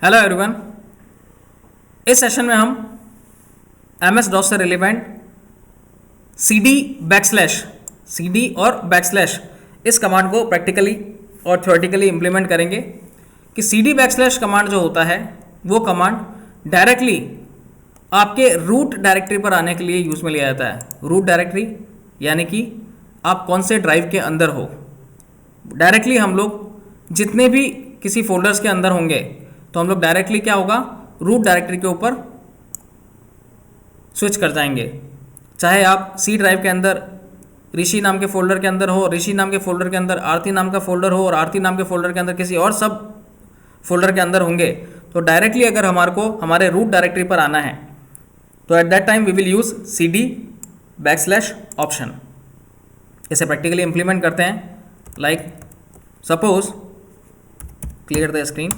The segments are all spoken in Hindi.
Hello everyone. इस सेशन में हम एमएस डॉस से रिलेवेंट सीडी और बैकस्लैश इस कमांड को प्रैक्टिकली और थ्योरेटिकली इम्प्लीमेंट करेंगे कि सीडी बैकस्लैश कमांड जो होता है वो कमांड डायरेक्टली आपके रूट डायरेक्टरी पर आने के लिए यूज़ में लिया जाता है। रूट डायरेक्टरी यानी कि आप कौन से ड्राइव के अंदर हो, डायरेक्टली हम लोग जितने भी किसी फोल्डर्स के अंदर होंगे तो हम लोग डायरेक्टली क्या होगा, रूट डायरेक्टरी के ऊपर स्विच कर जाएंगे। चाहे आप सी ड्राइव के अंदर ऋषि नाम के फोल्डर के अंदर हो, ऋषि नाम के फोल्डर के अंदर आरती नाम का फोल्डर हो और आरती नाम के फोल्डर के अंदर किसी और सब फोल्डर के अंदर होंगे, तो डायरेक्टली अगर हमारे को हमारे रूट डायरेक्टरी पर आना है तो at that time we will use CD backslash option. इसे प्रैक्टिकली इंप्लीमेंट करते हैं। Like suppose clear the screen,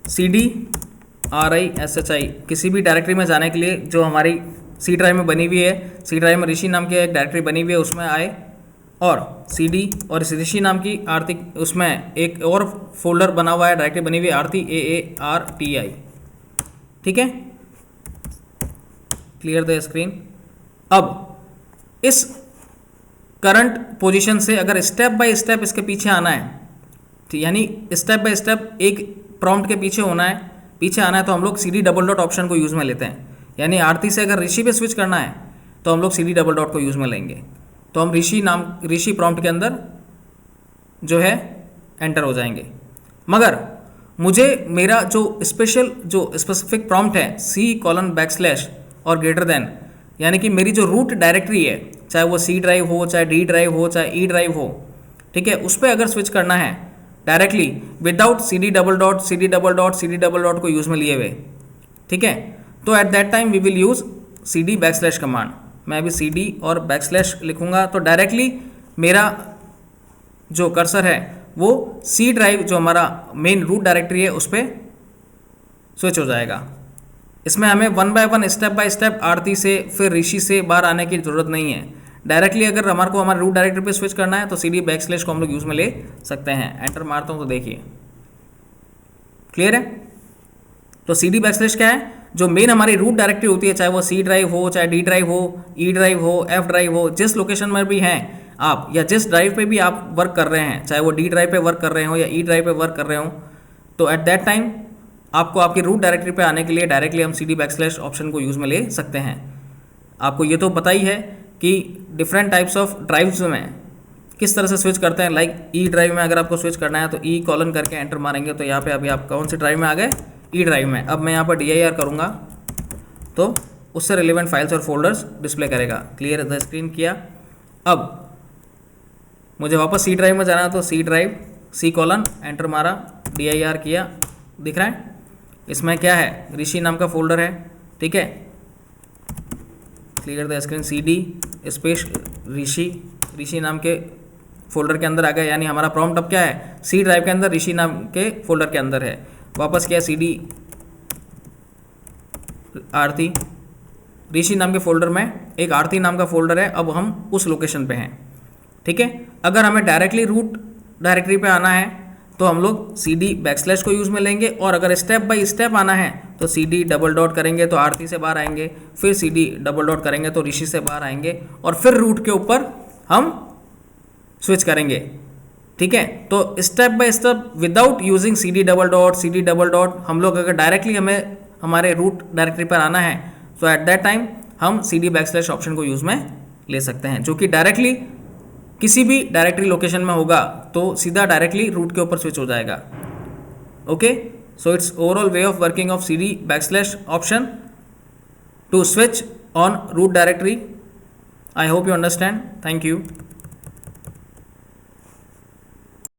CDRISHI किसी भी डायरेक्टरी में जाने के लिए जो हमारी सी ड्राइव में बनी हुई है, सी ड्राइव में ऋषि नाम की एक डायरेक्टरी बनी हुई है उसमें आए, और CD और इस ऋषि नाम की आरती उसमें एक और फोल्डर बना हुआ है, डायरेक्टरी बनी हुई है आरती AARTI। ठीक है, क्लियर द स्क्रीन। अब इस करंट पोजीशन से अगर स्टेप बाय स्टेप इसके पीछे आना है, यानी स्टेप बाय स्टेप एक प्रॉम्प्ट के पीछे आना है तो हम लोग CD डबल डॉट ऑप्शन को यूज़ में लेते हैं। यानी आरती से अगर ऋषि पे स्विच करना है तो हम लोग CD डबल डॉट को यूज़ में लेंगे, तो हम ऋषि प्रॉम्प्ट के अंदर जो है एंटर हो जाएंगे। मगर मुझे मेरा जो स्पेसिफिक प्रॉम्प्ट है C:\बैकस्लैश और ग्रेटर देन, यानी कि मेरी जो रूट डायरेक्टरी है, चाहे वो C ड्राइव हो, चाहे D ड्राइव हो, चाहे E ड्राइव हो, ठीक है, उस पर अगर स्विच करना है directly without CD double dot को यूज़ में लिए हुए, ठीक है, तो at that time we will use CD backslash command. मैं अभी CD और बैकस्लैश लिखूंगा तो डायरेक्टली मेरा जो कर्सर है वो C ड्राइव जो हमारा मेन रूट डायरेक्टरी है उस पर स्विच हो जाएगा। इसमें हमें one by one step by step Aarti से फिर ऋषि से बाहर आने की ज़रूरत नहीं है। डायरेक्टली अगर हमारे को हमारे रूट डायरेक्टरी पे स्विच करना है तो CD बैकस्लैश को हम लोग यूज़ में ले सकते हैं। एंटर मारता हूँ तो देखिए क्लियर है। तो CD बैकस्लैश क्या है, जो मेन हमारी रूट डायरेक्टरी होती है, चाहे वो C ड्राइव हो, चाहे D ड्राइव हो, E ड्राइव हो, F ड्राइव हो, जिस लोकेशन में भी हैं आप या जिस ड्राइव पे भी आप वर्क कर रहे हैं, चाहे वो D ड्राइव पे वर्क कर रहे हो या E ड्राइव पे वर्क कर रहे हो, तो एट दैट टाइम आपको आपकी रूट डायरेक्टरी पे आने के लिए डायरेक्टली हम CD बैकस्लैश ऑप्शन को यूज़ में ले सकते हैं। आपको ये तो पता ही है कि डिफरेंट टाइप्स ऑफ ड्राइव्स में किस तरह से स्विच करते हैं। लाइक E ड्राइव में अगर आपको स्विच करना है तो E: करके एंटर मारेंगे तो यहाँ पे अभी आप कौन सी ड्राइव में आ गए, E ड्राइव में। अब मैं यहाँ पर DIR करूँगा तो उससे रिलेवेंट फाइल्स और फोल्डर्स डिस्प्ले करेगा। क्लियर द स्क्रीन किया। अब मुझे वापस C ड्राइव में जाना है तो C ड्राइव C: एंटर मारा, DIR किया, दिख रहा है इसमें क्या है, ऋषि नाम का फोल्डर है, ठीक है। Clear the screen, CD space Rishi नाम के फोल्डर के अंदर आ गया, यानी हमारा प्रॉम्प्ट अब क्या है, C ड्राइव के अंदर ऋषि नाम के फोल्डर के अंदर है। वापस क्या, CD आरती, ऋषि नाम के फोल्डर में एक आरती नाम का फोल्डर है, अब हम उस लोकेशन पे हैं, ठीक है। अगर हमें डायरेक्टली रूट डायरेक्टरी पे आना है तो हम लोग CD बैकस्लैश को यूज़ में लेंगे, और अगर स्टेप बाय स्टेप आना है तो CD डबल डॉट करेंगे तो आरती से बाहर आएंगे, फिर CD डबल डॉट करेंगे तो ऋषि से बाहर आएंगे, और फिर रूट के ऊपर हम स्विच करेंगे, ठीक है। तो step by step without using CD double dot हम लोग अगर डायरेक्टली हमें हमारे रूट डायरेक्टरी पर आना है तो एट दैट टाइम हम CD बैकस्लैश ऑप्शन को यूज़ में ले सकते हैं, जो कि डायरेक्टली किसी भी डायरेक्टरी लोकेशन में होगा तो सीधा डायरेक्टली रूट के ऊपर स्विच हो जाएगा। Okay, so it's overall way of working of CD backslash option to switch on root directory. I hope you understand. Thank you.